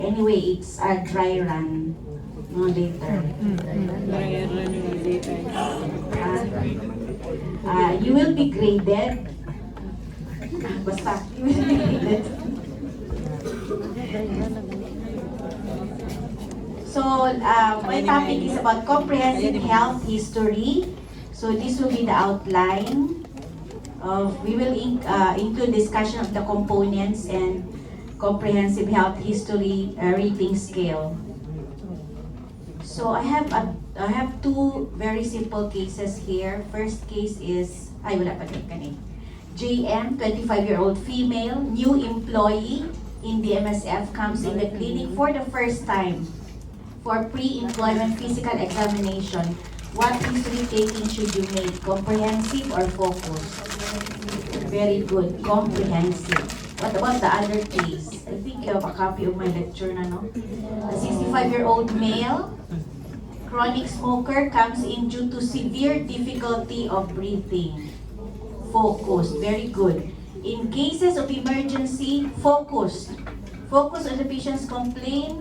Anyway, it's a dry run. No, later. You will be graded. Basta, you will be graded. So, my topic is about comprehensive health history. So, this will be the outline. We will include discussion of the components and comprehensive health history rating scale. So I have two very simple cases here. First case is wala pa din kanina. JM, 25-year-old female, new employee in the MSF, comes in the clinic for the first time for pre-employment physical examination. What history taking should you make? Comprehensive or focused? Very good, comprehensive. What about the other case? I think you have a copy of my lecture na, no? A 65-year-old male, chronic smoker, comes in due to severe difficulty of breathing. Focused, very good. In cases of emergency, focused. Focus on the patient's complaint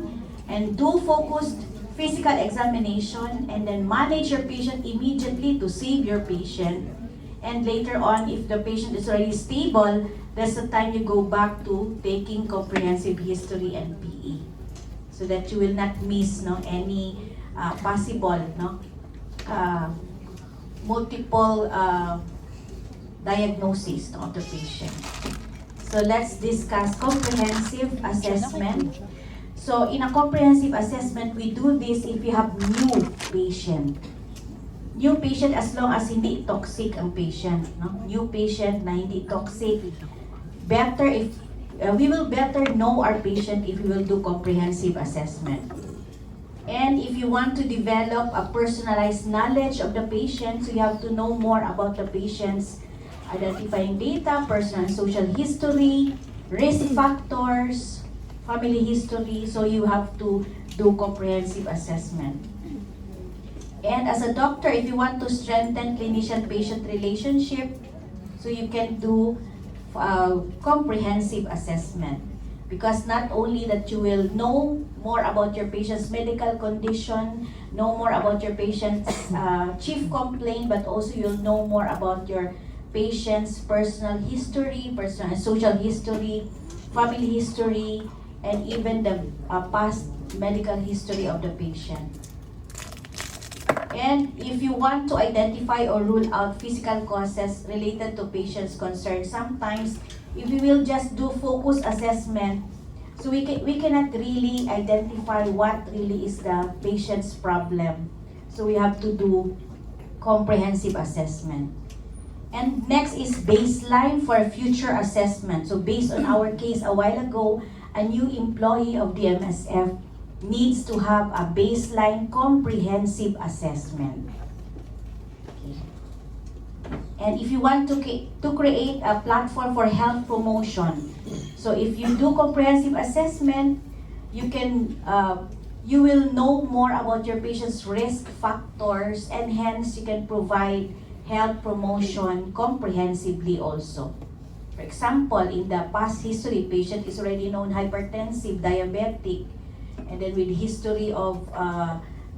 and do focused physical examination, and then manage your patient immediately to save your patient. And later on, if the patient is already stable, that's the time you go back to taking comprehensive history and PE, so that you will not miss any possible multiple diagnosis of the patient. So let's discuss comprehensive assessment. So in a comprehensive assessment, we do this if you have new patient. New patient as long as hindi toxic ang patient, no? New patient na hindi toxic. Better if we will better know our patient if we will do comprehensive assessment. And if you want to develop a personalized knowledge of the patient, so you have to know more about the patient's identifying data, personal and social history, risk factors, family history, so you have to do comprehensive assessment. And as a doctor, if you want to strengthen clinician-patient relationship, so you can do comprehensive assessment. Because not only that you will know more about your patient's medical condition, know more about your patient's chief complaint, but also you'll know more about your patient's personal history, personal and social history, family history, and even the past medical history of the patient. And if you want to identify or rule out physical causes related to patient's concerns, sometimes if we will just do focus assessment, so we cannot really identify what really is the patient's problem. So we have to do comprehensive assessment. And next is baseline for future assessment. So based on our case a while ago, a new employee of the MSF needs to have a baseline comprehensive assessment. Okay. And if you want to create a platform for health promotion, so if you do comprehensive assessment, you can you will know more about your patient's risk factors, and hence you can provide health promotion comprehensively also. For example, in the past history, patient is already known hypertensive, diabetic, and then with history of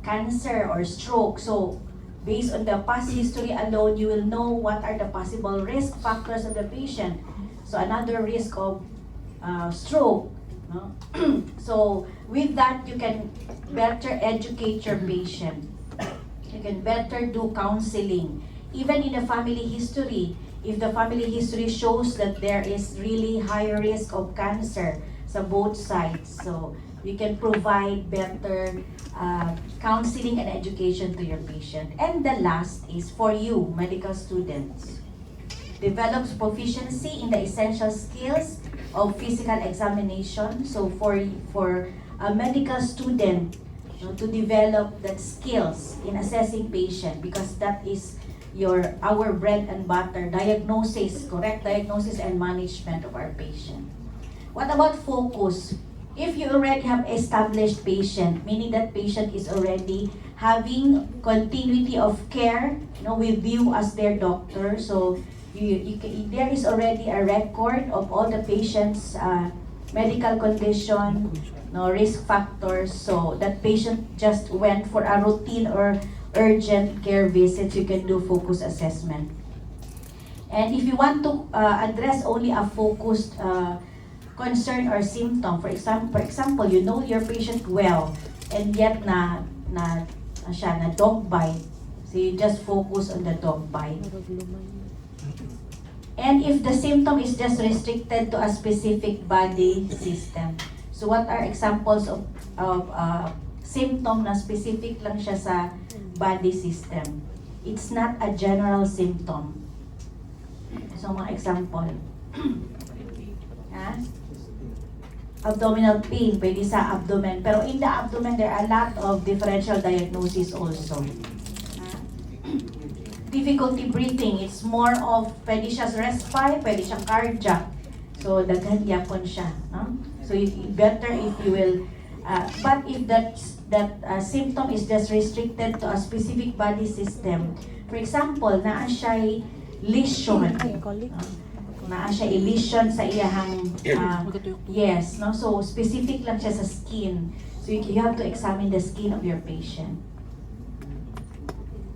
cancer or stroke. So based on the past history alone, you will know what are the possible risk factors of the patient. So another risk of stroke. No? So with that, you can better educate your patient. You can better do counseling. Even in the family history, if the family history shows that there is really high risk of cancer sa both sides, so you can provide better counseling and education to your patient. And the last is for you, medical students. Develops proficiency in the essential skills of physical examination. So for a medical student, to develop that skills in assessing patient, because that is our bread and butter, diagnosis, correct diagnosis and management of our patient. What about focus? If you already have established patient, meaning that patient is already having continuity of care, with you as their doctor, so there is already a record of all the patient's medical condition, no risk factors. So that patient just went for a routine or urgent care visit, you can do focus assessment. And if you want to address only a focused concern or symptom, for example, you know your patient well, and yet na dog bite. So you just focus on the dog bite. And if the symptom is just restricted to a specific body system. So what are examples of symptom na specific lang siya sa body system? It's not a general symptom. So mga example. Abdominal pain, pwede sa abdomen. Pero in the abdomen, there are a lot of differential diagnosis also. Difficulty breathing, it's more of pwede siya respire, pwede siya cardiac. So daghan yapon siya, no? So better if you will but if that symptom is just restricted to a specific body system. For example, naa siya lesion. Naa siya lesion sa iyahang yes, no? So specific lang siya sa skin. So you have to examine the skin of your patient.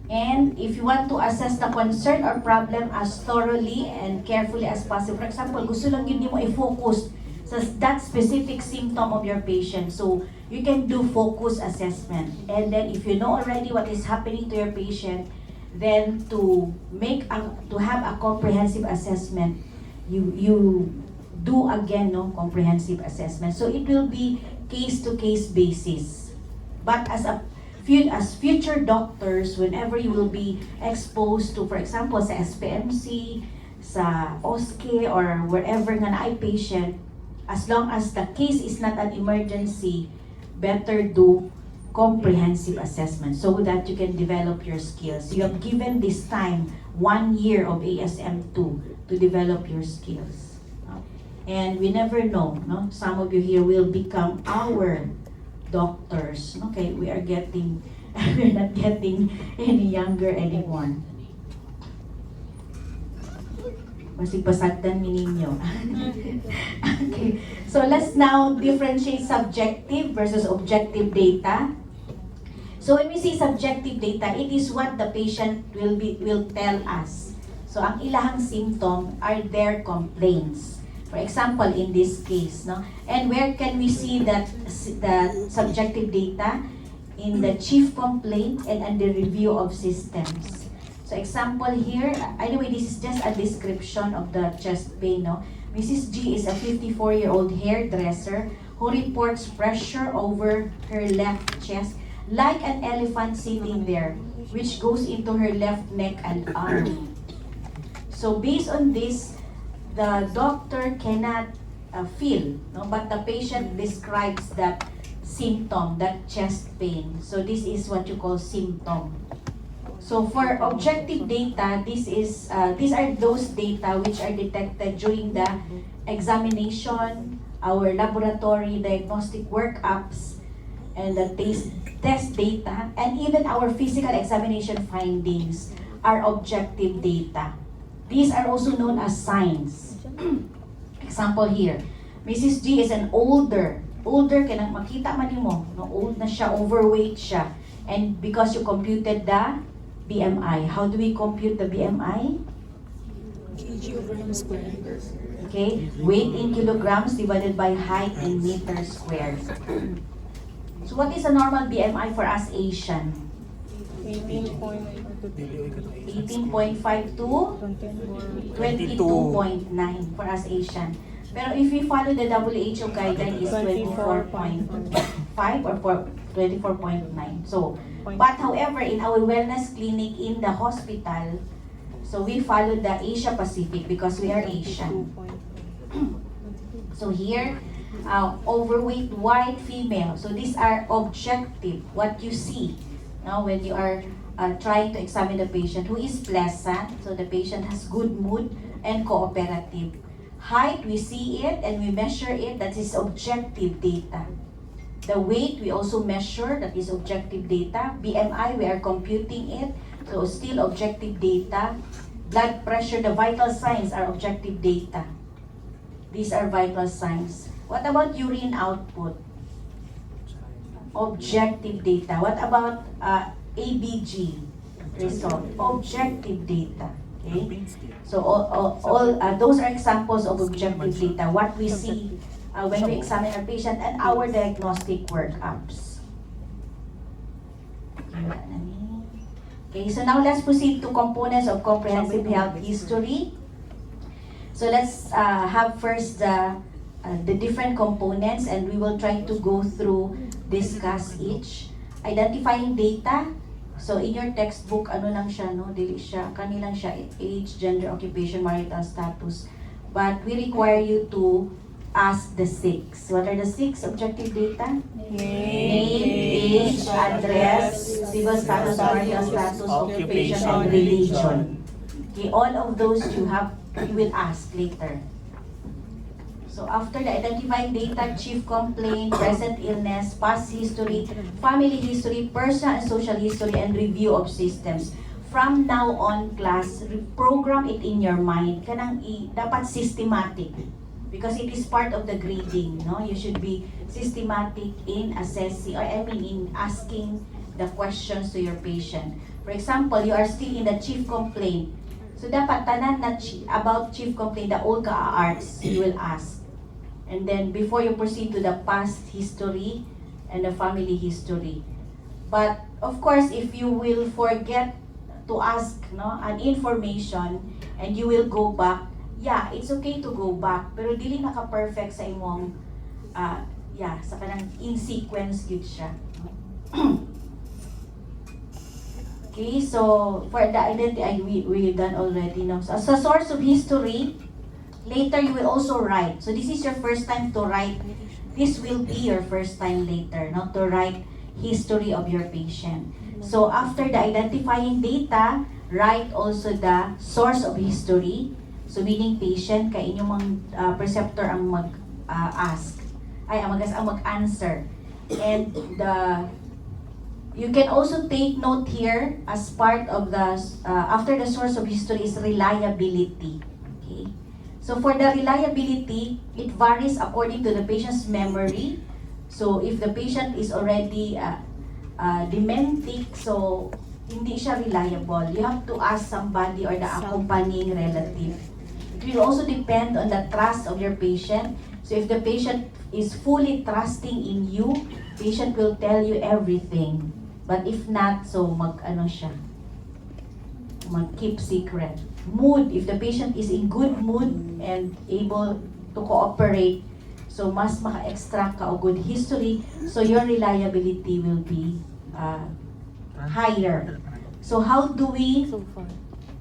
And if you want to assess the concern or problem as thoroughly and carefully as possible, for example, gusto lang yun mo i-focus sa that specific symptom of your patient. So you can do focus assessment. And then if you know already what is happening to your patient, then to have a comprehensive assessment, you do again comprehensive assessment. So it will be case to case basis. But as future doctors, whenever you will be exposed to, for example, sa SPMC, sa OSCE, or wherever nga na ay patient, as long as the case is not an emergency, better do comprehensive assessment so that you can develop your skills. You have given this time, 1 year of ASM2 to develop your skills. And we never know, no? Some of you here will become our doctors. Okay, we're not getting any younger anymore. Masipasagdan mi ninyo. Okay, so let's now differentiate subjective versus objective data. So when we say subjective data, it is what the patient will tell us. So ang ilahang symptom are their complaints. For example, in this case, no? And where can we see that the subjective data? In the chief complaint and the review of systems. So example here, anyway, this is just a description of the chest pain, no? Mrs. G is a 54-year-old hairdresser who reports pressure over her left chest like an elephant sitting there, which goes into her left neck and arm. So based on this, the doctor cannot feel, no? But the patient describes that symptom, that chest pain. So this is what you call symptom. So for objective data, these are those data which are detected during the examination, our laboratory diagnostic workups, and the test data, and even our physical examination findings are objective data. These are also known as signs. Example here, Mrs. G is an older kanang makita man nimo, no, old na siya, overweight siya, and because you computed the BMI. How do we compute the BMI? Okay, weight in kilograms divided by height in meters squared. So what is a normal BMI for us Asian? 18.5 to 22.9 for us Asian. Pero if we follow the WHO guideline is 24.5 or 24.9. So, but however, in our wellness clinic in the hospital, so we follow the Asia Pacific because we are Asian. So here, overweight white female. So these are objective, what you see now when you are trying to examine the patient, who is pleasant, so the patient has good mood and cooperative. Height, we see it and we measure it, that is objective data. The weight, we also measure, that is objective data. BMI, we are computing it, so still objective data. Blood pressure, the vital signs are objective data. These are vital signs. What about urine output? Objective data. What about ABG result? Objective data. Okay? So those are examples of objective data. What we see when we examine our patient and our diagnostic workups. Okay, so now let's proceed to components of comprehensive health history. So let's have first the different components, and we will try to go through, discuss each. Identifying data. So in your textbook, ano lang siya, no? Dili siya, kanilang siya, age, gender, occupation, marital status. But we require you to ask the 6. What are the 6 objective data? Name, age, address, civil status, marital status, occupation, and religion. Okay, all of those you will ask later. So after the identifying data, chief complaint, present illness, past history, family history, personal and social history, and review of systems. From now on, class, program it in your mind. Kanang dapat systematic. Because it is part of the grading, no? You should be systematic in assessing, or in asking the questions to your patient. For example, you are still in the chief complaint. So dapat tanan na about chief complaint, the old arts, you will ask. And then before you proceed to the past history and the family history. But of course, if you will forget to ask an information and you will go back, yeah, it's okay to go back, pero dili naka-perfect sa imong sa kanang in sequence gid siya. Okay, so for the identity, we done already, no? So as a source of history, later you will also write. So this is your first time to write. This will be your first time later, not to write history of your patient. So after the identifying data, write also the source of history. So meaning patient, kay inyong preceptor ang mag-ask. Ang mag-answer. And you can also take note here as part of the, after the source of history is reliability. Okay? So for the reliability, it varies according to the patient's memory. So if the patient is already dementic, so hindi siya reliable. You have to ask somebody or the accompanying relative. It will also depend on the trust of your patient. So if the patient is fully trusting in you, patient will tell you everything. But if not, so mag-keep secret. Mood, if the patient is in good mood and able to cooperate, so mas maka-extract ka o good history, so your reliability will be higher. So how do we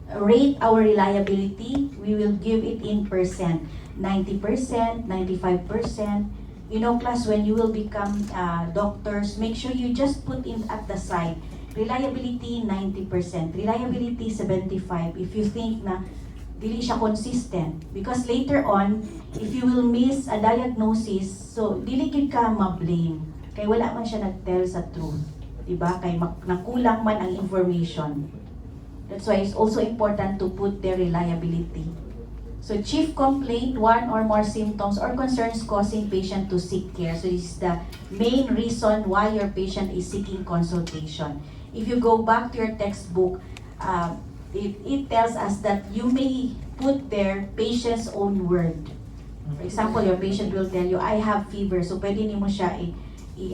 rate our reliability? We will give it in percent. 90%, 95%. You know, class, when you will become doctors, make sure you just put in at the side. Reliability, 90%. Reliability, 75%. If you think na dili siya consistent. Because later on, if you will miss a diagnosis, so dili gid ka ma-blame. Kaya wala man siya nag-tell sa truth. Diba? Kaya nakulang man ang information. That's why it's also important to put their reliability. So chief complaint, one or more symptoms or concerns causing patient to seek care. So this is the main reason why your patient is seeking consultation. If you go back to your textbook, it tells us that you may put their patient's own word. For example, your patient will tell you, I have fever. So pwede nimo siya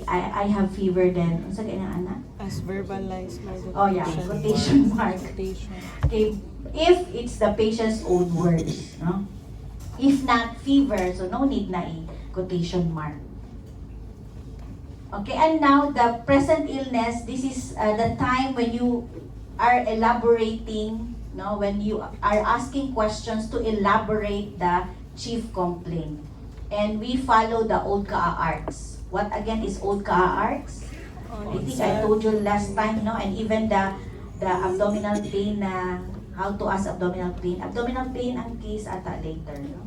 I have fever then. Unsa kay nang ana? As verbalized by the Oh yeah, quotation mark. Okay, if it's the patient's own words, no? If not fever, so no need na quotation mark. Okay, and now the present illness, this is the time when you are elaborating, no, when you are asking questions to elaborate the chief complaint. And we follow the old Ka-arts. What again is old Ka-arts? I think I told you last time, no, and even the abdominal pain na how to ask abdominal pain. Abdominal pain ang case ata later, no?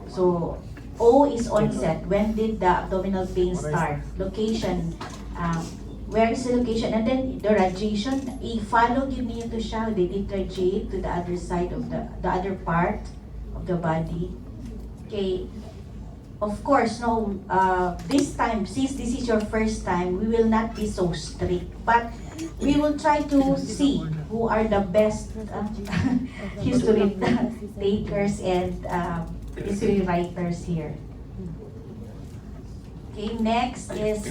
So O is onset. When did the abdominal pain start? Location. Where is the location? And then the radiation. I-follow yun niyo to siya. They did radiate to the other side of the other part of the body. Okay. of course, no, this time, since this is your first time, we will not be so strict. But we will try to see who are the best history takers and history writers here. Okay, next is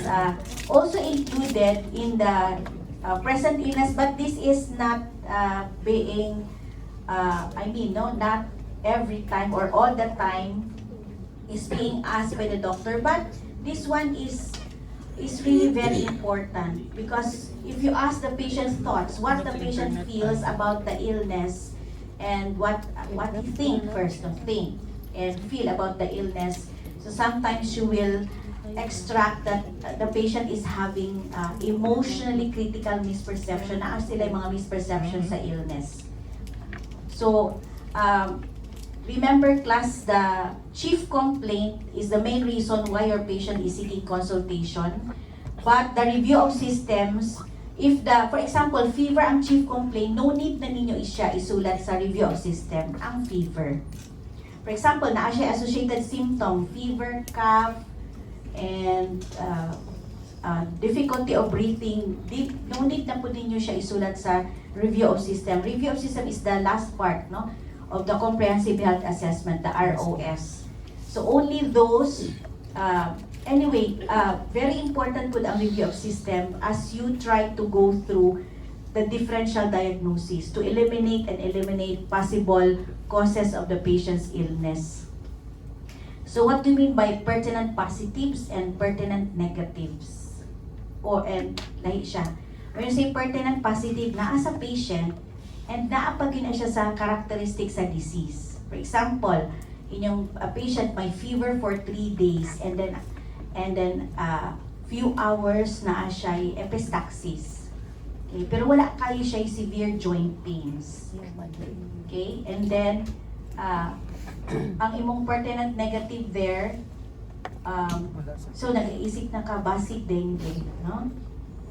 also included in the present illness, but this is not being, not every time or all the time is being asked by the doctor, but this one is really very important, because if you ask the patient's thoughts, what the patient feels about the illness and what he think and feel about the illness, so sometimes you will extract that the patient is having emotionally critical misperception, na sila yung mga misperception sa illness. So remember class, the chief complaint is the main reason why your patient is seeking consultation. But the review of systems, if for example, fever ang chief complaint, no need na ninyo siya isulat sa review of system, ang fever. For example, naa siya associated symptom, fever, cough, and difficulty of breathing, no need na po ninyo siya isulat sa review of system. Review of system is the last part, no, of the Comprehensive Health Assessment, the ROS. So only those, very important po ang review of system as you try to go through the differential diagnosis to eliminate possible causes of the patient's illness. So what do you mean by pertinent positives and pertinent negatives? Lahi siya. When you say pertinent positive, naa sa patient, and naapagin na siya sa characteristics sa disease. For example, inyong patient may fever for 3 days and then few hours na siya epistaxis. Okay, pero wala kayo siya severe joint pains. Okay, and then ang imong pertinent negative there, so nag-iisip na ka basic dengue, no?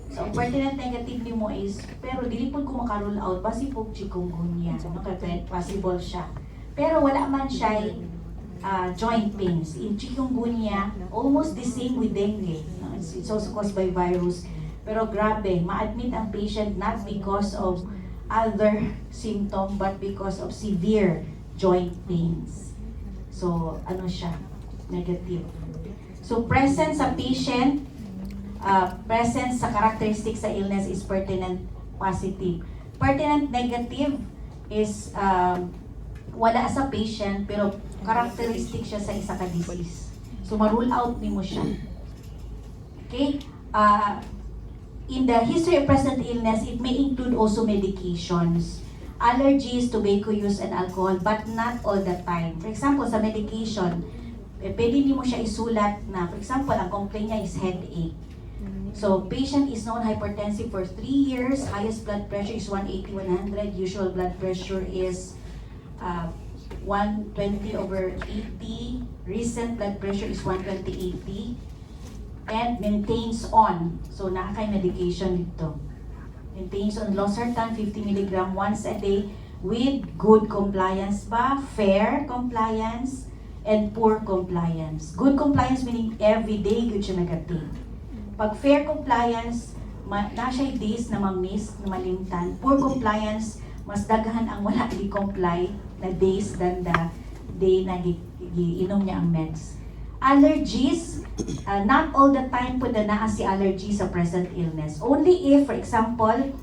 So, ang pertinent negative ni mo is, pero dili po ko maka-rule out, basi po chikungunya, no? Kaya possible siya. Pero wala man siya joint pains. In chikungunya, almost the same with dengue. No? It's also caused by virus. Pero grabe, ma-admit ang patient not because of other symptom, but because of severe joint pains. So, ano siya? Negative. So, present sa patient, presence sa characteristics sa illness is pertinent positive. Pertinent negative is wala sa patient pero characteristic siya sa isa ka disease. So ma-rule out nimo siya. Okay? In the history of present illness, it may include also medications, allergies, tobacco use, and alcohol, but not all the time. For example, sa medication, pwede nimo siya isulat na, for example, ang complaint niya is headache. So, patient is known hypertensive for 3 years. Highest blood pressure is 180/100. Usual blood pressure is 120/80. Recent blood pressure is 120/80. And maintains on. So, nakakay medication dito. Maintains on losartan 50 mg once a day with good compliance ba? Fair compliance and poor compliance. Good compliance meaning every day good siya nag-take. Pag fair compliance, na siya days na ma-miss, na malimtan. Poor compliance, mas daghan ang wala di-comply na days than the day na inom niya ang meds. Allergies, not all the time po na naa si allergy sa present illness. Only if, for example,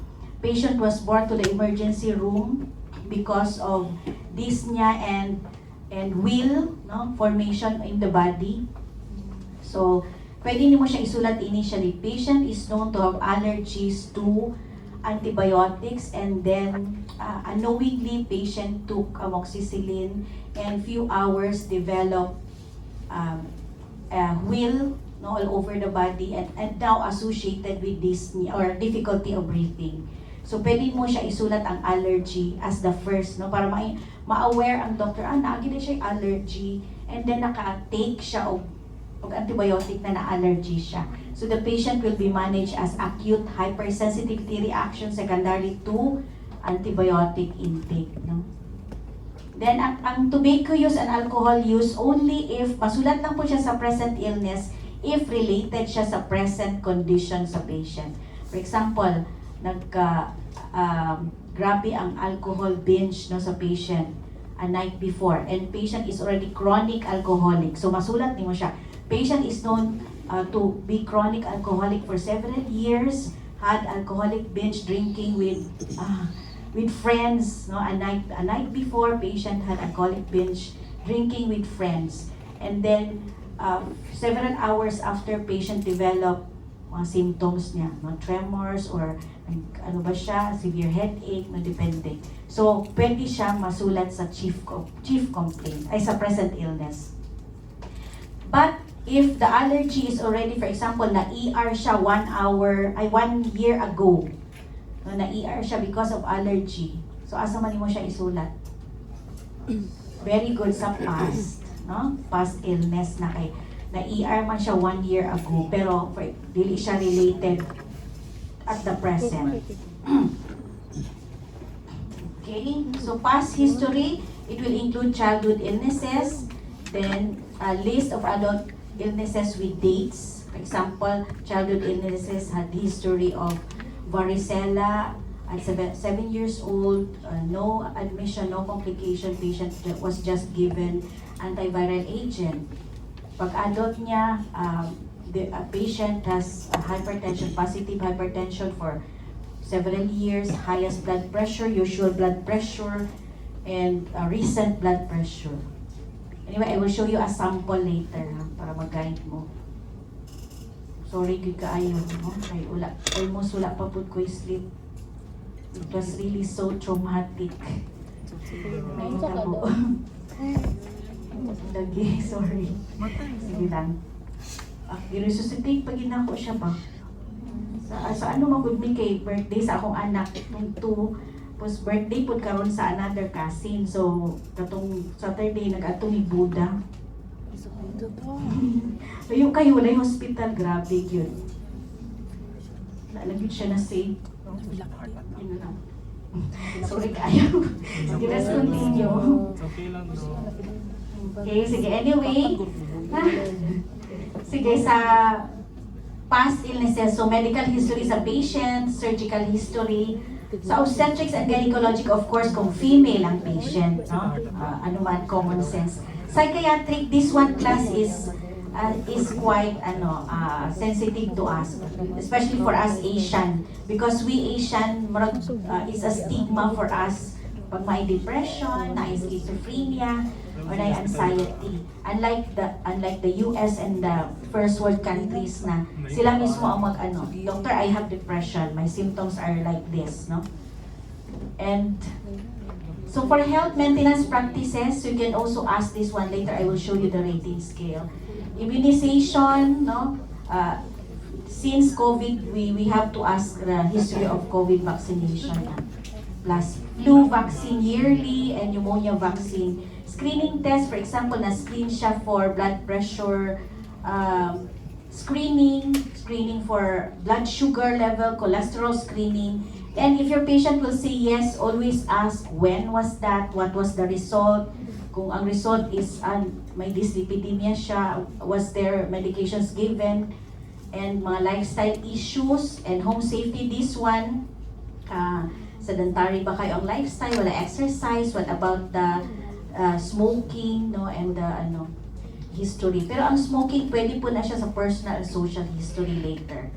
patient was brought to the emergency room because of dyspnea and wheal, no, formation in the body. So, pwede niyo mo siya isulat initially. Patient is known to have allergies to antibiotics, and then unknowingly patient took amoxicillin and few hours developed wheal, no, all over the body and now associated with dyspnea or difficulty of breathing. So pwede mo siya isulat ang allergy as the first, no, para ma-aware ang doctor, naagi na siya yung allergy, and then naka-take siya og antibiotic na na-allergy siya. So the patient will be managed as acute hypersensitivity reaction secondary to antibiotic intake, no? Then, ang tobacco use and alcohol use only if, masulat lang po siya sa present illness, if related siya sa present condition sa patient. For example, grabe ang alcohol binge no, sa patient a night before, and patient is already chronic alcoholic. So, masulat mo siya. Patient is known to be chronic alcoholic for several years, had alcoholic binge drinking with friends, no, a night before, patient had alcoholic binge drinking with friends, and then several hours after, patient developed mga symptoms niya, no, tremors or ano ba siya, severe headache, no, depende. So pwede siya masulat sa chief complaint ay sa present illness. But if the allergy is already, for example, na ER siya 1 year ago, no, na-ER siya because of allergy. So, asa man mo siya isulat? Very good sa past, no? Past illness na kay na-ER man siya 1 year ago, pero dili siya related at the present. Okay? So, past history, it will include childhood illnesses, then a list of adult illnesses with dates. For example, childhood illnesses had history of varicella at 7 years old, no admission, no complication, patient was just given antiviral agent. Pag adult niya, the patient has hypertension, positive hypertension for several years, highest blood pressure, usual blood pressure, and recent blood pressure. Anyway, I will show you a sample later para mag-guide mo. Sorry, good kaayo, no? Kay almost wala pa po ko sleep. It was really so traumatic. Nahintabo. Lagi, sorry. Sige lang. I-resuscitate pag ginako siya ba? Sa ano magudbi kay birthday sa akong anak. Itong 2, post birthday po karon sa another cousin. So, katong Saturday, nag-ato ni Buddha. Yung kayo, wala yung hospital, grabe yun. Nalagyan siya na safe. Yun lang. Sorry kayo. Sige, let's continue. Okay, sige, anyway. Sige, sa past illnesses, so medical history sa patient, surgical history, sa obstetrics and gynecologic, of course, kung female ang patient, no? Ano man, common sense. Psychiatric, this one class is quite sensitive to us, especially for us Asian, because we Asian is a stigma for us pag may depression, na schizophrenia, or na anxiety. Unlike the US and the first world countries na sila mismo ang doctor, I have depression, my symptoms are like this, no? And so for health maintenance practices, you can also ask this one later. I will show you the rating scale. Immunization, no? Since COVID, we have to ask the history of COVID vaccination. Plus flu vaccine yearly and pneumonia vaccine. Screening test, for example, na-screen siya for blood pressure, screening for blood sugar level, cholesterol screening. And if your patient will say yes, always ask when was that, what was the result. Kung ang result is may dyslipidemia siya, was there medications given, and mga lifestyle issues and home safety. This one, sedentary ba kayo ang lifestyle, wala exercise, what about the smoking, no, and the history. Pero ang smoking, pwede po na siya sa personal and social history later.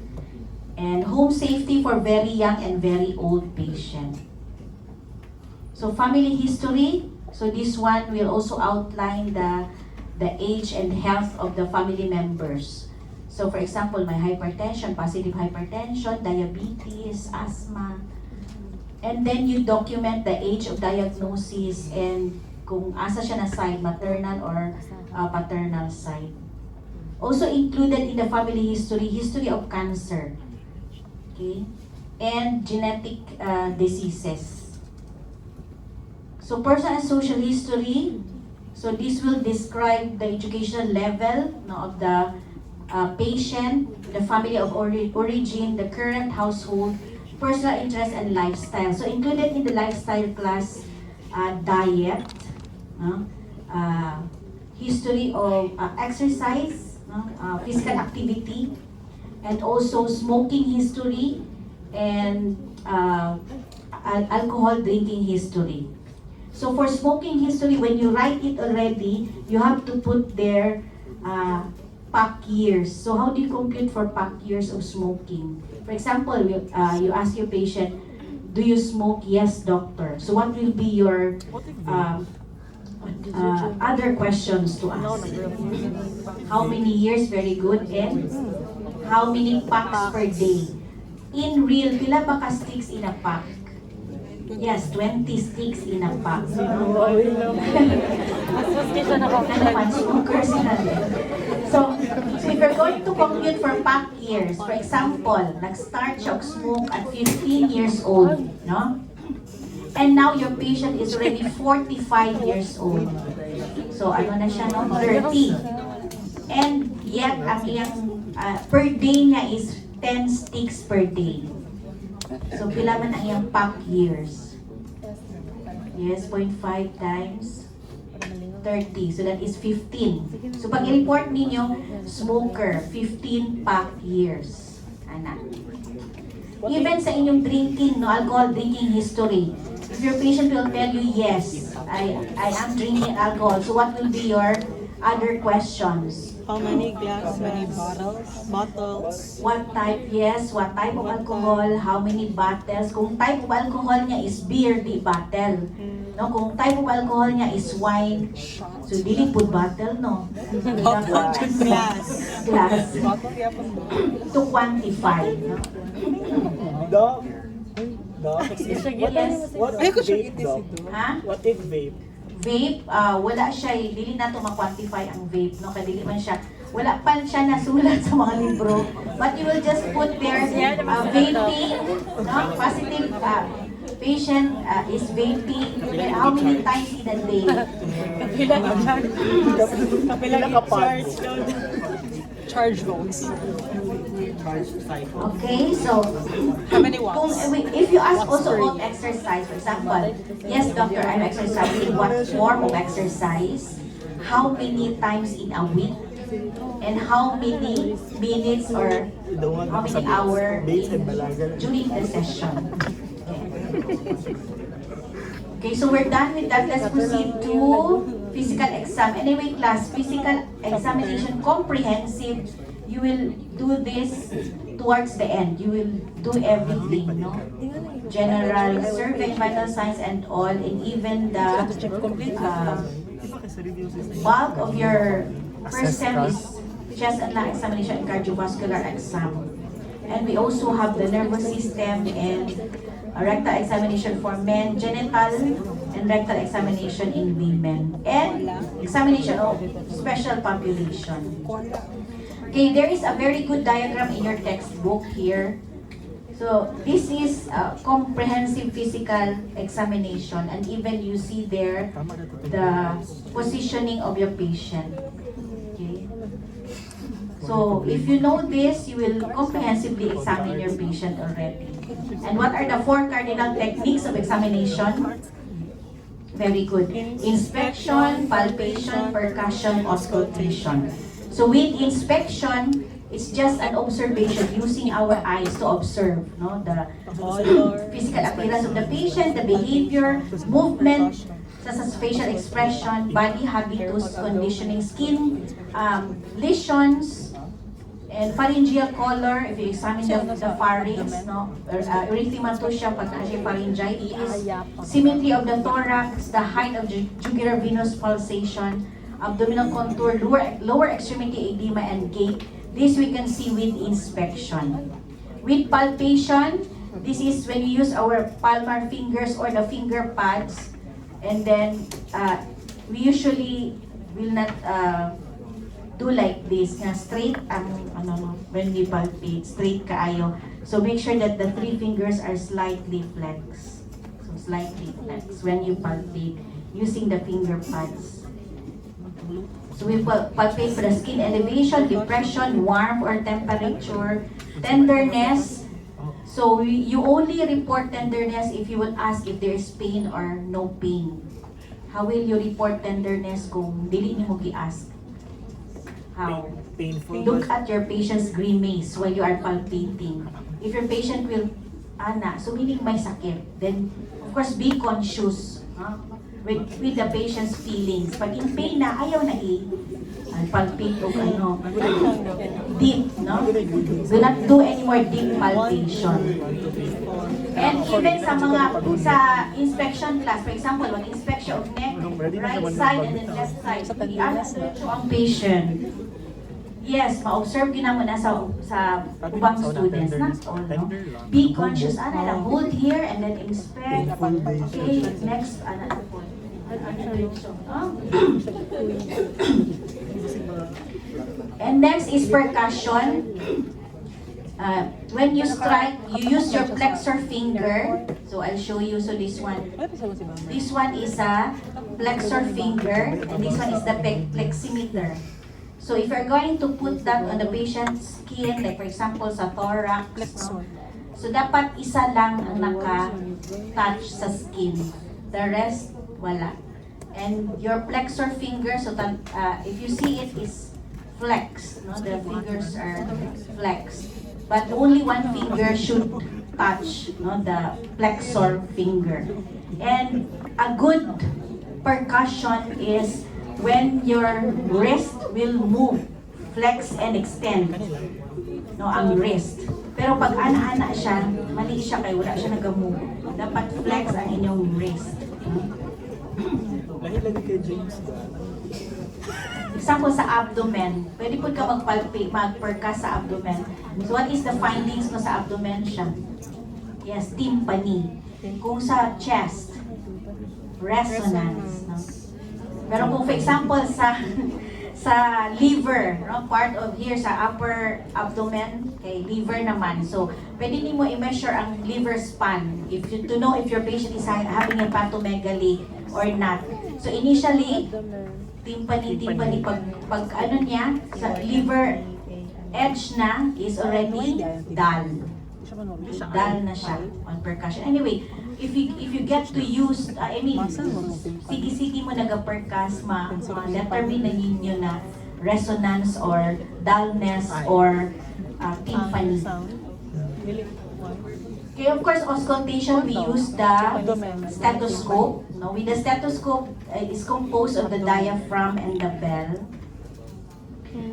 And home safety for very young and very old patient. So family history, so this one will also outline the age and health of the family members. So for example, may hypertension, positive hypertension, diabetes, asthma. And then you document the age of diagnosis and kung asa siya na side, maternal or paternal side. Also included in the family history of cancer. Okay? And genetic diseases. So personal and social history, so this will describe the educational level, no, of the patient, the family of origin, the current household, personal interest, and lifestyle. So included in the lifestyle class, diet, no? History of exercise, no? Physical activity, and also smoking history, and alcohol drinking history. So for smoking history, when you write it already, you have to put there pack years. So how do you compute for pack years of smoking? For example, you ask your patient, do you smoke? Yes, doctor. So what will be your other questions to ask? How many years? Very good. And how many packs per day? In real, pila ba ka sticks in a pack? Yes, 20 sticks in a pack. Ano naman, smokers na din. So if you're going to compute for pack years, for example, nag-start siya smoke at 15 years old, no? And now your patient is already 45 years old. So ano na siya, no? 30. And yet, ang iyang per day niya is 10 sticks per day. So pila man ang iyang pack years? Yes, 0.5 times 30. So that is 15. So pag i-report ninyo, smoker, 15 pack years. Anak. Even sa inyong drinking, no, alcohol drinking history, if your patient will tell you, yes, I am drinking alcohol. So what will be your other questions? How many glasses? How many bottles? What type, yes, what type of alcohol, how many bottles. Kung type of alcohol niya is beer, di bottle. No, kung type of alcohol niya is wine, so dili pud bottle, no? Bottle to glass. Glass. To quantify, no? Dog. Dog. Yes. What Ay, ko if siya vape, dog? Ha? What if vape? Vape, wala siya, dili na to ma-quantify ang vape, no? Kaya dili man siya, wala pa siya nasulat sa mga libro. But you will just put there, vaping, no? Positive, patient is vaping, how many times in a day? Kapila ka charge. Charge volts. Okay, so How many watts? if you ask also about exercise, for example, yes doctor, I'm exercising, what form of exercise, how many times in a week, and how many minutes or how many hours during the session. Okay, so we're done with that. Let's proceed to physical exam. Anyway, class, physical examination comprehensive. You will do this towards the end. You will do everything, no? General survey, vital signs, and all, and even the bulk of your first sem is chest and lung examination and cardiovascular exam. And we also have the nervous system and a rectal examination for men, genital and rectal examination in women, and examination of special population. Okay, there is a very good diagram in your textbook here. So this is a comprehensive physical examination, and even you see there the positioning of your patient. Okay. So if you know this, you will comprehensively examine your patient already. And what are the 4 cardinal techniques of examination? Very good. Inspection, palpation, percussion, auscultation. So with inspection, it's just an observation using our eyes to observe, no, the physical appearance of the patient, the behavior, movement, such as facial expression, body habitus, conditioning, skin lesions, and pharyngeal color. If you examine the pharynx, no, erythematosia, pag siya pharyngitis, symmetry of the thorax, the height of jugular venous pulsation, abdominal contour, lower extremity edema, and gait. This we can see with inspection. With palpation, this is when we use our palmar fingers or the finger pads, and then we usually will not do like this, na straight when we palpate, straight kaayo. So make sure that the 3 fingers are slightly flexed. So slightly flexed when you palpate using the finger pads. So we palpate for the skin elevation, depression, warmth or temperature, tenderness. So you only report tenderness if you will ask if there is pain or no pain. How will you report tenderness kung dili nimo gi-ask? How? Painful. Look at your patient's grimace while you are palpating. If your patient will, so meaning may sakit, then of course be conscious with the patient's feelings. Pag in pain na, ayaw na palpate o deep, no? Do not do any more deep palpation. And even sa inspection class, for example, mag-inspection of neck, right side and then left side, i-diretso ang patient. Yes, ma-observe ginamo na sa ubang students, not all, no? Be conscious, lang, hold here and then inspect. Okay, next, po. And next is percussion. When you strike, you use your flexor finger. So I'll show you. So this one is a flexor finger, and this one is the fleximeter. So if you're going to put that on the patient's skin, like for example sa thorax, no? So dapat isa lang ang naka-touch sa skin. The rest, wala. And your flexor finger, so that, if you see it is flex, no? The fingers are flex. But only one finger should touch, no? The flexor finger. And a good percussion is when your wrist will move, flex and extend, no, ang wrist. Pero pag ana-ana siya, mali siya kay wala siya nag-move. Dapat flex ang inyong wrist. Lagi kay James. Example sa abdomen, pwede po ka mag-percuss sa abdomen. So what is the findings mo sa abdomen siya? Yes, tympani. Kung sa chest, resonance, no? Pero kung for example sa liver, no, part of here sa upper abdomen, kay liver naman. So, pwede nimo i-measure ang liver span to know if your patient is having hepatomegaly or not. So, initially, timpani pag ano niya, sa liver edge na is already dull. Dull na siya on percussion. Anyway, if you get to use, sige mo naga-percuss, determine na ninyo na resonance or dullness or timpani. Okay, of course, auscultation, we use the stethoscope. No? With the stethoscope, is composed of the diaphragm and the bell.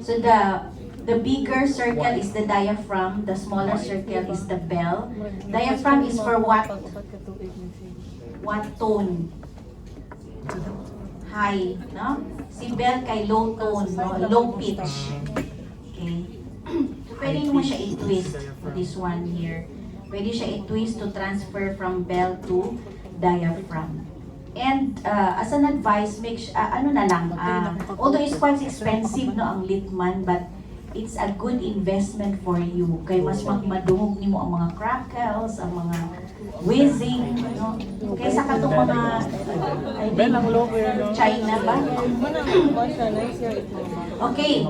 So the bigger circle is the diaphragm, the smaller circle is the bell. Diaphragm is for what tone? High, no? Si bell kay low tone, no? Low pitch. Okay. So pwede mo siya i-twist, this one here. Pwede siya i-twist to transfer from bell to diaphragm. And as an advice, although it's quite expensive, no, ang Littmann, but it's a good investment for you. Kay mas madungog nimo ang mga crackles, ang mga wheezing, no? Kaysa katong mga China ba? Okay.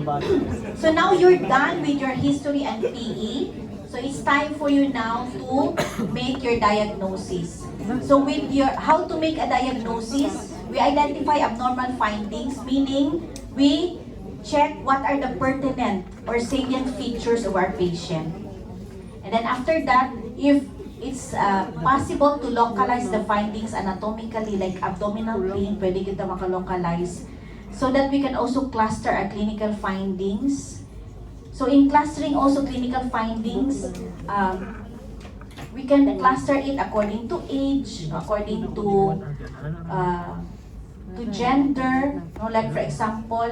So now you're done with your history and PE. So it's time for you now to make your diagnosis. So with how to make a diagnosis, we identify abnormal findings, meaning we check what are the pertinent or salient features of our patient. And then after that, if it's possible to localize the findings anatomically, like abdominal pain, pwede kita makalocalize, so that we can also cluster our clinical findings. So in clustering also clinical findings, we can cluster it according to age, according to gender, no? Like for example,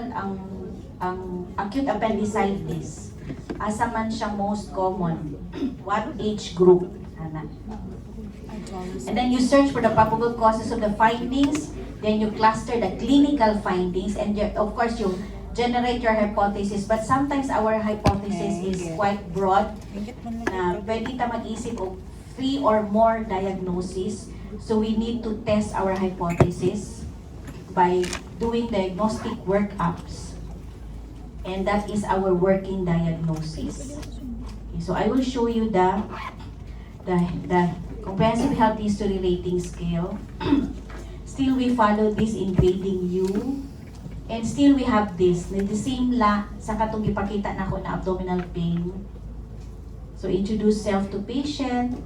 ang acute appendicitis, asa man siya most common, what age group, and then you search for the probable causes of the findings, then you cluster the clinical findings, and of course you generate your hypothesis. But sometimes our hypothesis is quite broad, na pwede ta mag-isip of 3 or more diagnoses, so we need to test our hypothesis by doing diagnostic workups. And that is our working diagnosis. Okay, so I will show you the comprehensive health history rating scale. Still we follow this in grading you. And still we have this, na the same la sa katong ipakita na ko na abdominal pain. So introduce self to patient.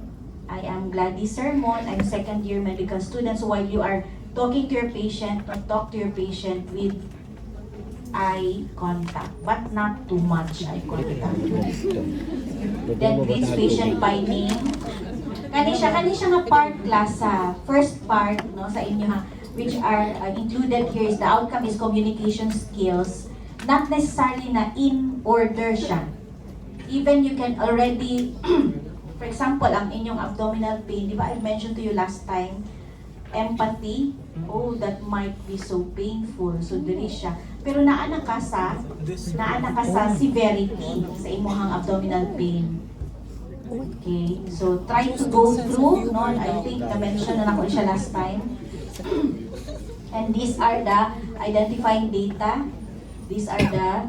I am Gladys Sermon. I'm second year medical student. So while you are talking to your patient, talk to your patient with eye contact, but not too much eye contact. Then please patient by name. Kani siya nga part class sa first part no sa inyo ha, which are included here is the outcome is communication skills. Not necessarily na in order siya. Even you can already, for example, ang inyong abdominal pain, di ba I mentioned to you last time, empathy, oh, that might be so painful. So, dili siya. Pero naana ka sa severity sa imuhang abdominal pain. Okay, so try to go through, no? I think na-mention na ako siya last time. And these are the identifying data. These are the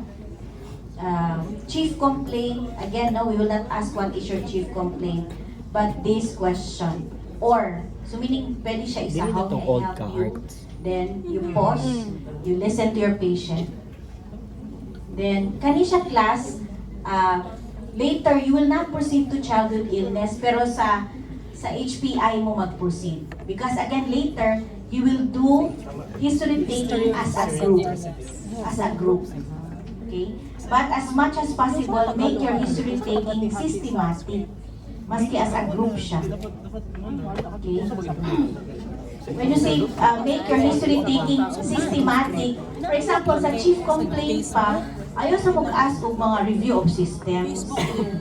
chief complaint. Again, no, we will not ask what is your chief complaint, but this question. Or, so meaning, pwede siya isa, how can I help you? Then, you pause, you listen to your patient. Then, kani siya class, later, you will not proceed to childhood illness, pero sa HPI mo mag-proceed. Because again, later, you will do history taking as a group. As a group. Okay? But as much as possible, make your history taking systematic. Maski as a group siya. Okay? When you say make your history taking systematic, for example, sa chief complaint pa, ayaw sa mag-ask og mga review of systems.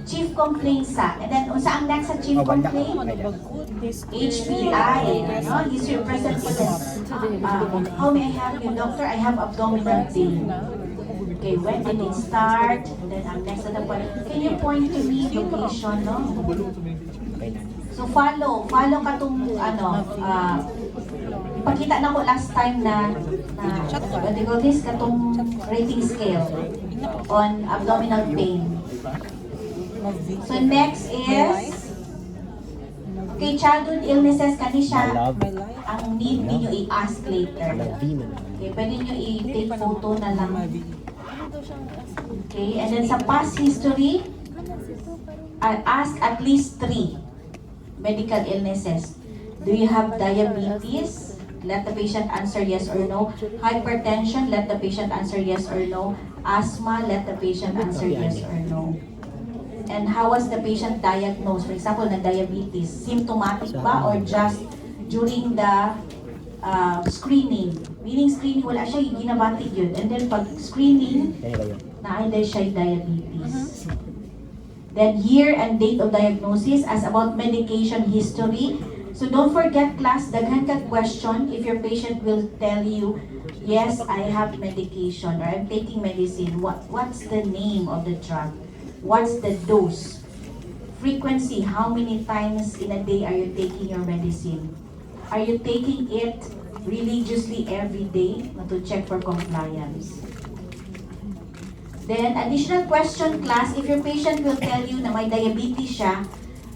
Chief complaint sa, and then unsa ang next sa chief complaint? HPI, no? History of present how may I help you, doctor? I have abdominal pain. Okay, when did it start? Then ang next na point, can you point to me location, no? So follow katong ipakita na ko last time na what do you call this, katong rating scale on abdominal pain. So next is okay, childhood illnesses kani siya ang need ninyo i-ask later. Okay, pwede nyo i-take photo na lang. Okay, and then sa past history, ask at least 3 medical illnesses. Do you have diabetes? Let the patient answer yes or no. Hypertension, let the patient answer yes or no. Asthma, let the patient answer yes or no. And how was the patient diagnosed? For example, na diabetes, symptomatic ba or just during the screening? Meaning screening, wala siya ginabatik yun. And then pag screening, na-either siya diabetes. Then year and date of diagnosis as about medication history. So don't forget class, daghan ka question if your patient will tell you, yes, I have medication or I'm taking medicine. What's the name of the drug? What's the dose? Frequency, how many times in a day are you taking your medicine? Are you taking it religiously every day to check for compliance? Then, additional question class, if your patient will tell you na may diabetes siya,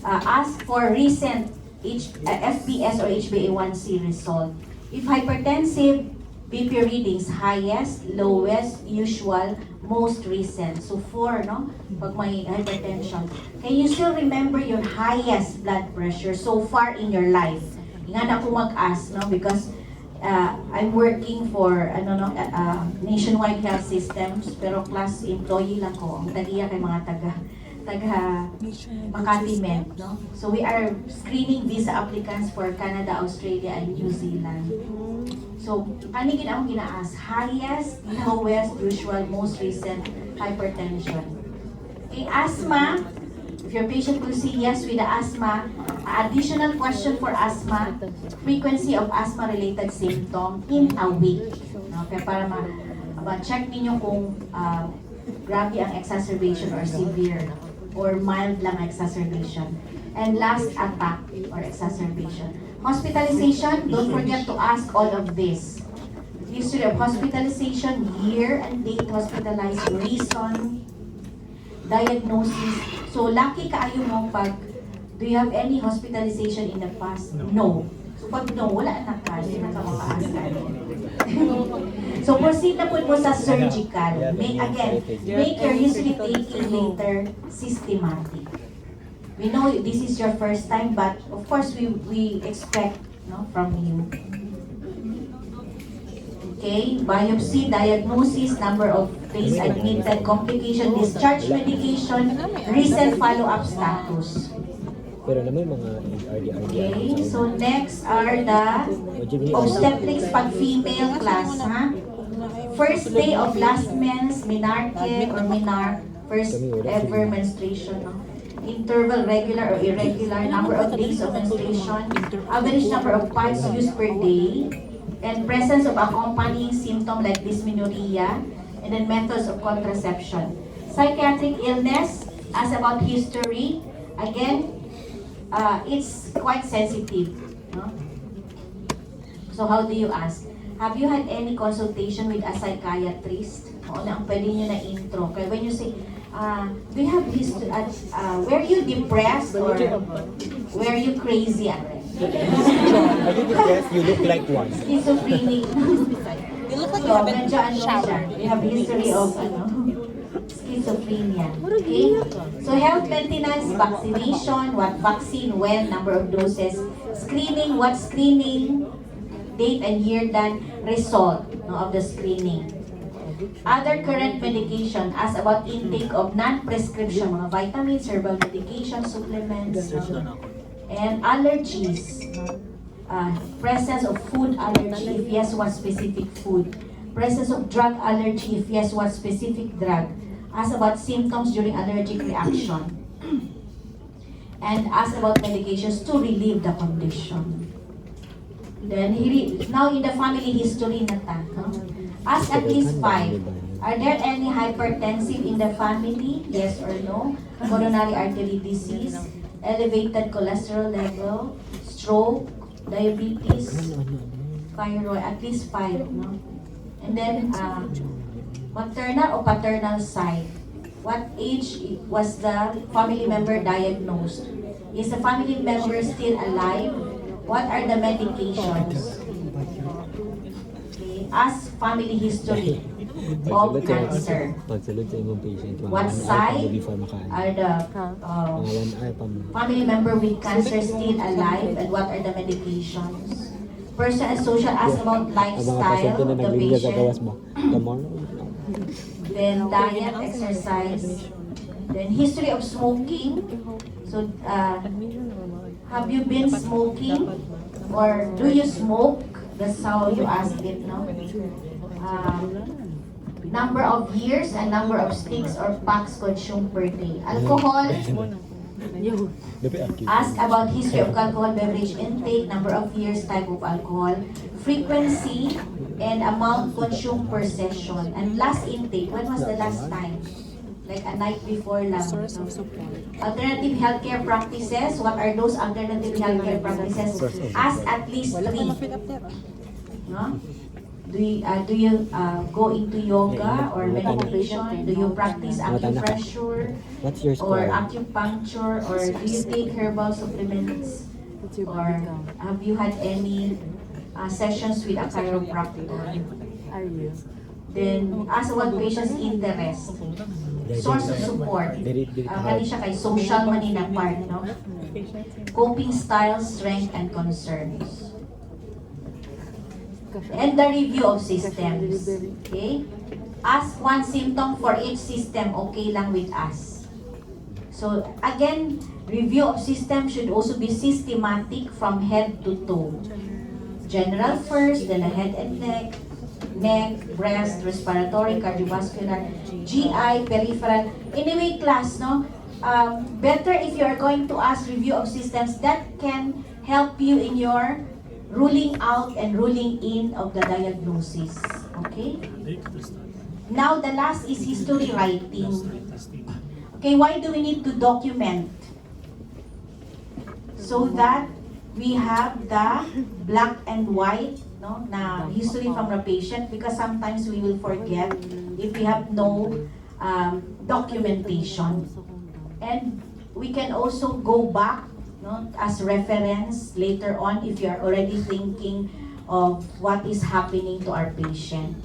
ask for recent FBS or HbA1c result. If hypertensive, BP readings, highest, lowest, usual, most recent. So 4, no? Pag may hypertension. Can you still remember your highest blood pressure so far in your life? Nga na ako mag-ask, no? Because I'm working for nationwide health systems, pero class employee lang ko. Ang tagiya kay mga taga Makati Med, no? So we are screening visa applicants for Canada, Australia, and New Zealand. So, ano akong gina-ask? Highest, lowest, usual, most recent hypertension. Okay, asthma, if your patient will say yes with the asthma, additional question for asthma, frequency of asthma-related symptom in a week. Okay, para ma-check ninyo kung grabe ang exacerbation or severe or mild lang exacerbation. And last, attack or exacerbation. Hospitalization, don't forget to ask all of this. History of hospitalization, year and date hospitalized, reason, diagnosis. So, lucky kaayo mo pag, do you have any hospitalization in the past? No. So pag wala na ka, hindi na ka makaasal. So proceed na po sa surgical. Make your history taking later systematic. We know this is your first time, but of course we expect from you. Okay, biopsy, diagnosis, number of days admitted, complication, discharge medication, recent follow-up status. Pero naman mga RD. Okay, so next are the obstetrics pag female class, ha? First day of last men's menarche or menarche, first ever menstruation, no? Interval, regular or irregular, number of days of menstruation, average number of pads used per day, and presence of accompanying symptom like dysmenorrhea, and then methods of contraception. Psychiatric illness, as about history, again, it's quite sensitive. No? So how do you ask? Have you had any consultation with a psychiatrist? O na ang pwede nyo na intro. Kaya when you say, do you have history, were you depressed or were you crazy? Are you depressed? You look like one. Schizophrenic. You look like So, you haven't medyo ano siya. showered. You have history of schizophrenia. Okay? So health maintenance, vaccination, what vaccine, when, number of doses, screening, what screening, date and year done, result of the screening. Other current medication, as about intake of non-prescription, mga vitamins, herbal medication, supplements, and allergies. Presence of food allergy, if yes, what specific food. Presence of drug allergy, if yes, what specific drug. As about symptoms during allergic reaction. And as about medications to relieve the condition. Then, now in the family history na ta, no? Ask at least 5. Are there any hypertensive in the family? Yes or no? Coronary artery disease, elevated cholesterol level, stroke, diabetes, thyroid, at least 5, no? And then, maternal or paternal side. What age was the family member diagnosed? Is the family member still alive? What are the medications? Okay. Ask family history of cancer. Pagsulod sa imong patient. What side before makain. are the Mga 1 hour pa mo. family member with cancer still alive, and what are the medications? Person and social, ask about Ang mga lifestyle pasyente na of the naglinya sa gawas patient. mo. Tomorrow. Then diet, exercise. Then history of smoking. So, have you been smoking? Or do you smoke? That's how you ask it, no? Number of years and number of sticks or packs consumed per day. Alcohol. Ask about history of alcohol beverage intake, number of years, type of alcohol, frequency, and amount consumed per session. And last intake, when was the last time? Like a night before lang. Source No? of supply. Alternative healthcare practices. What are those alternative healthcare practices? Ask at least Wala 3. pa ma-fit up there. No? Do you go into yoga or meditation? Do you practice acupressure What's your or score? acupuncture, or do you take herbal supplements? Or have you had any sessions with a chiropractor? Are you? Then ask about patient's interest. Source of support. Kani siya kay social manina part, no? Coping styles, strength, and concerns. And the review of systems. Okay? Ask one symptom for each system, okay lang with us. So, again, review of system should also be systematic from head to toe. General first, then the head and neck, breast, respiratory, cardiovascular, GI, peripheral. Anyway, class, no? Better if you are going to ask review of systems, that can help you in your ruling out and ruling in of the diagnosis. Okay? Now, the last is history writing. Okay, why do we need to document? So that we have the black and white, no, na history from the patient, because sometimes we will forget if we have no documentation. And we can also go back no, as reference later on if you are already thinking of what is happening to our patient.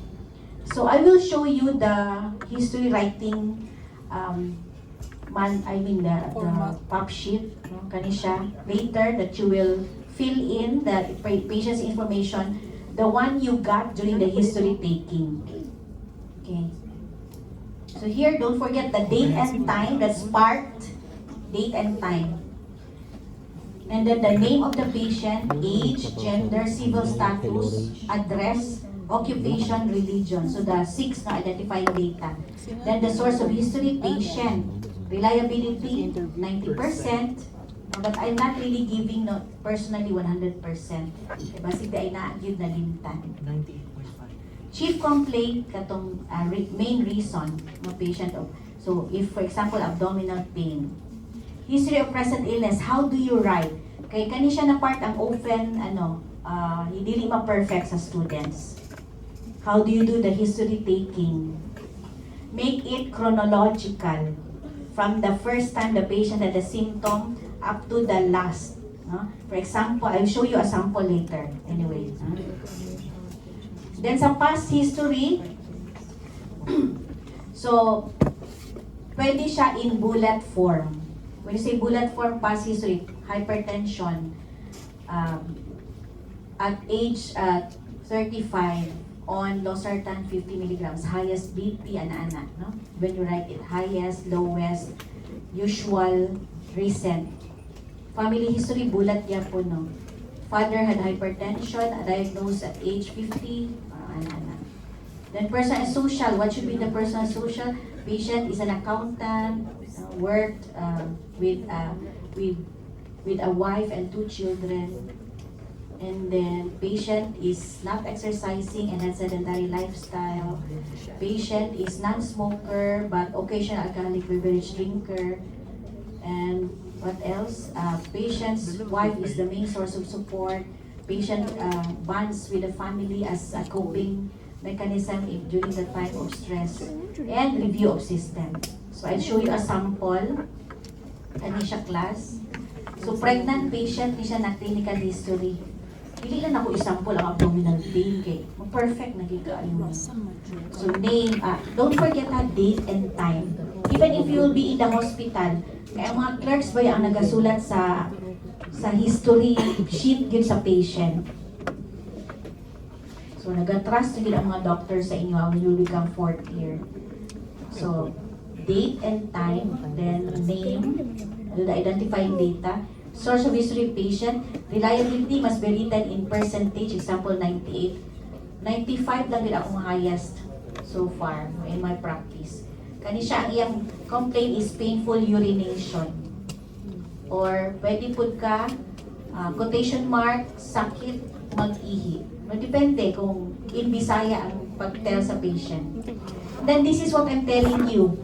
So I will show you the history writing the pop sheet, no, kani siya later that you will fill in the patient's information, the one you got during the history taking. Okay. So here, don't forget the date and time, that's part, date and time. And then the name of the patient, age, gender, civil status, address, occupation, religion. So the 6 na identifying data. Then the source of history, patient, reliability, 90%. But I'm not really giving personally 100%. Basig di ay na-give na lintan. 98.5. Chief complaint, katong main reason ng patient. So if for example, abdominal pain. History of present illness, how do you write? Kay kani siya na part ang often, hindi ma-perfect sa students. How do you do the history taking? Make it chronological. From the first time the patient had the symptom up to the last. No? For example, I'll show you a sample later. Anyway. Then sa past history, so, pwede siya in bullet form. When you say bullet form, past history, hypertension, at age 35, on losartan 50 milligrams, highest BP, ana-ana, no? When you write it, highest, lowest, usual, recent. Family history, bulat yan po, no? Father had hypertension, diagnosed at age 50, ana-ana. Then personal and social, what should be the personal and social? Patient is an accountant, worked with a wife and 2 children. And then patient is not exercising and has sedentary lifestyle. Patient is non-smoker but occasional alcoholic beverage drinker. And what else? Patient's wife is the main source of support. Patient bonds with the family as a coping mechanism during the time of stress. And review of system. So I'll show you a sample. Ano siya class? So pregnant patient, ni siya na clinical history. Hindi lang ako isample ang abdominal pain kay perfect nagigaayon. So name, don't forget date and time. Even if you will be in the hospital, kaya mga clerks ba ang nagasulat sa history sheet yun sa patient. So nag-trust yun ang mga doctor sa inyo when you become 4th year. So date and time, then name, the identifying data. Source of history patient, reliability must be written in percentage, example 98. 95 lang din akong highest so far in my practice. Kani siya ang iyang complaint is painful urination. Or pwede pud ka, quotation mark, sakit, mag-ihi. Depende kung in Bisaya ang pag-tell sa patient. Then this is what I'm telling you.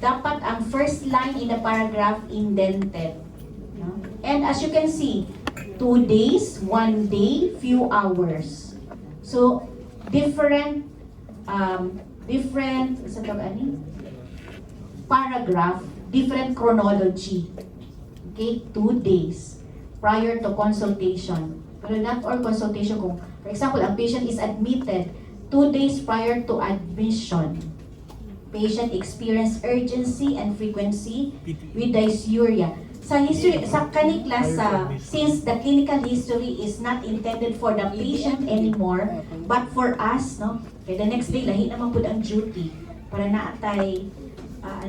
Dapat ang first line in the paragraph indented. And as you can see, 2 days, 1 day, few hours. So, different paragraph, different chronology. Okay, 2 days prior to consultation. Pero not all consultation kung, for example, ang patient is admitted 2 days prior to admission. Patient experience urgency and frequency with dysuria. Sa history, sa class, since the clinical history is not intended for the patient anymore, but for us, no? Kaya the next day, lahi naman po ang duty para naatay,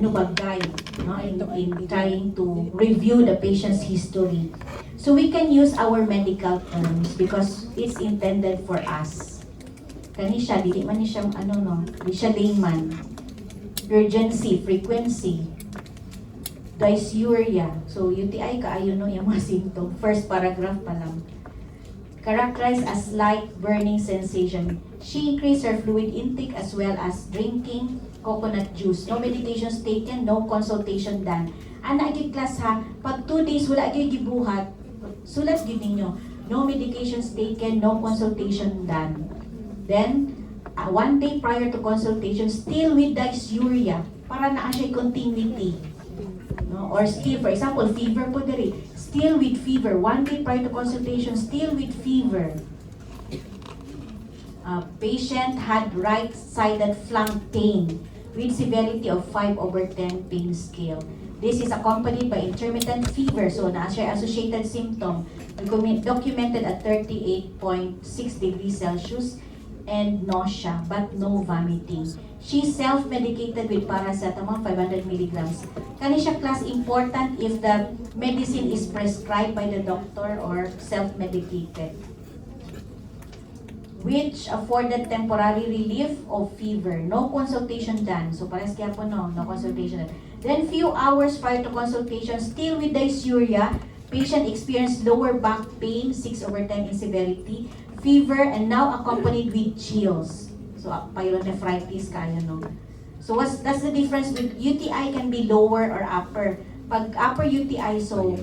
bagay, no? In trying to review the patient's history. So we can use our medical terms because it's intended for us. Kani siya, dili man ni siya, di siya layman. Urgency, frequency, dysuria. So, UTI kaayo no yung mga symptom. First paragraph pa lang. Characterized as light burning sensation. She increased her fluid intake as well as drinking coconut juice. No medications taken, no consultation done. Ana gyud class ha, pag 2 days wala gyud gibuhat, sulat gyud ninyo. No medications taken, no consultation done. Then, 1 day prior to consultation, still with dysuria, para naa siya continuity. No? Or still, for example, fever po diri, still with fever. 1 day prior to consultation, still with fever. Patient had right-sided flank pain with severity of 5/10 pain scale. This is accompanied by intermittent fever, so na siya associated symptom documented at 38.6 degrees Celsius and nausea but no vomiting. She self-medicated with paracetamol 500 milligrams. Kani siya class important if the medicine is prescribed by the doctor or self-medicated, which afforded temporary relief of fever. No consultation done. So pares kaya po no consultation done. Then few hours prior to consultation, still with dysuria, patient experienced lower back pain, 6/10 in severity, fever, and now accompanied with chills. So pyelonephritis kaya no. So that's the difference with UTI can be lower or upper. Pag upper UTI, so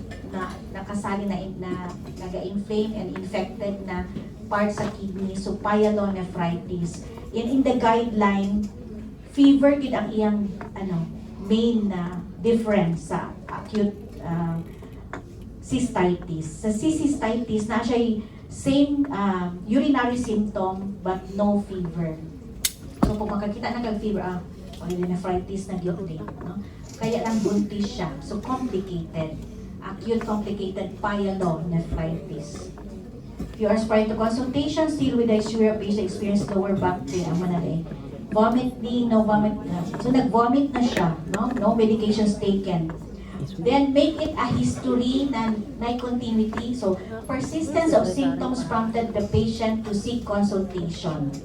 nakasali na naga-inflame and infected na part sa kidney, so pyelonephritis. In the guideline, fever gid ang iyang main difference sa acute cystitis. Sa cystitis na siya same urinary symptom but no fever. So kung makakita na kag fever, pyelonephritis na gyud no? Kaya lang buntis siya. So complicated. Acute complicated pyelonephritis. Few hours prior to consultation, still with dysuria, patient experienced lower back pain. Ang manali. Vomiting, no vomit. So nag-vomit na siya, no? No medications taken. Then make it a history na continuity. So persistence of symptoms prompted the patient to seek consultation.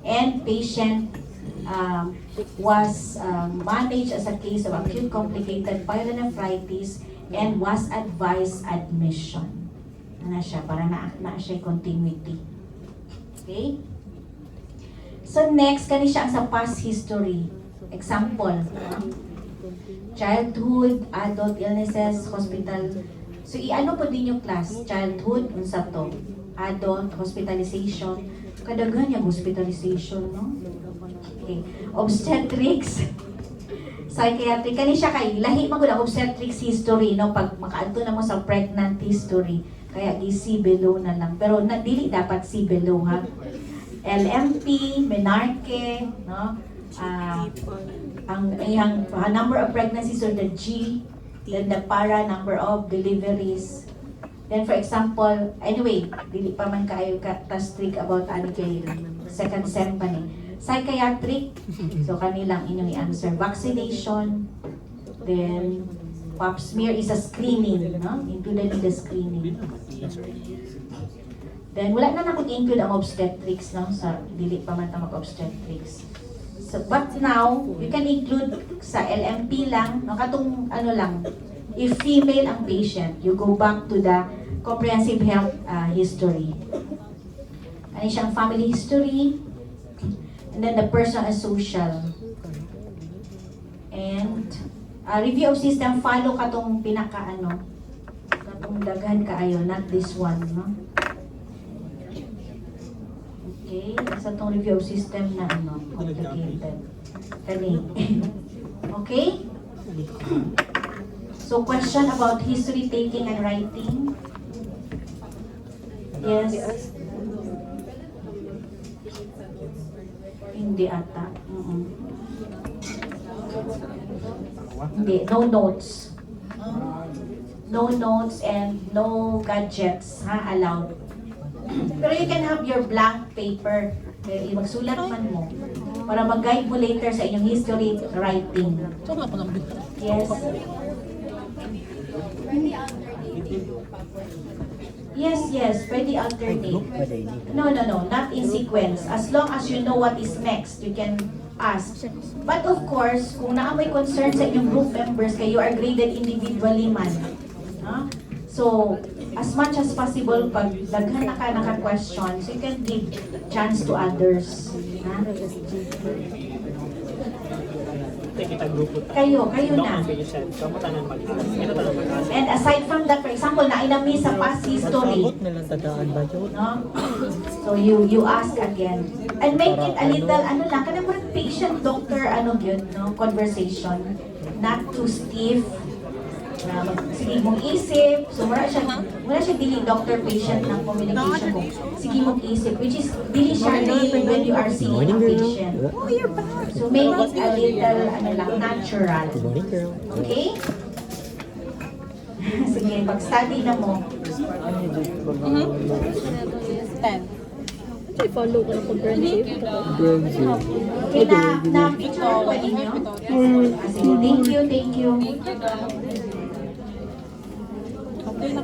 And patient was managed as a case of acute complicated pyelonephritis and was advised admission. Na siya, para na siya continuity. Okay? So next, kani siya ang sa past history. Example, childhood, adult illnesses, hospital. So i-ano po din yung class? Childhood, unsa to? Adult, hospitalization. Kadaghan yung hospitalization, no? Okay. Obstetrics, psychiatric. Kani siya kay lahi magud ang obstetrics history, no? Pag makaadto na mo sa pregnant history, kaya i-C below na lang. Pero dili dapat C below, ha? LMP, menarche, no? Ang number of pregnancies or the G, then the para number of deliveries. Then for example, anyway, dili pa man kayo strict about ano kay second sem pa ni. Psychiatric, so kanilang inyong i-answer. Vaccination, then pap smear is a screening, no? Included in the screening. Then wala na include ang obstetrics, no? Sa dili pa man ta mag-obstetrics. So but now you can include sa LMP lang, no? Katong ano lang, if female ang patient, you go back to the comprehensive health history. Ano siyang family history, and then the personal and social. And review of system, follow katong katong daghan kaayo, not this one, no? Okay, sa tong review of system na complicated. Kani. Okay? So question about history taking and writing. Yes. Hindi ata. Hindi, no notes. No notes and no gadgets, allowed. Pero you can have your blank paper. Magsulat man mo. Para mag-guide mo later sa inyong history writing. Yes. Yes, pwede alternate. No, not in sequence. As long as you know what is next, you can ask. But of course, kung may concern sa inyong group members, kayo are graded individually man. So, as much as possible, pag daghan na ka naka-questions, you can give chance to others. Kayo na. And aside from that, for example, nainami sa past history. No? So you ask again. And make it a little, kada mo patient-doctor, yun, no? Conversation. Not too stiff. Sige mong isip. So, wala siya dili doctor-patient ng communication mo. Sige mong isip, which is dili siya real when you are seeing a Morning, girl. patient. So, make it a little, natural. Good morning, girl. Okay? Sige, pag-study na mo. 10. I-follow ko na comprehensive. Okay, na-picture ko ninyo? Sige, thank you.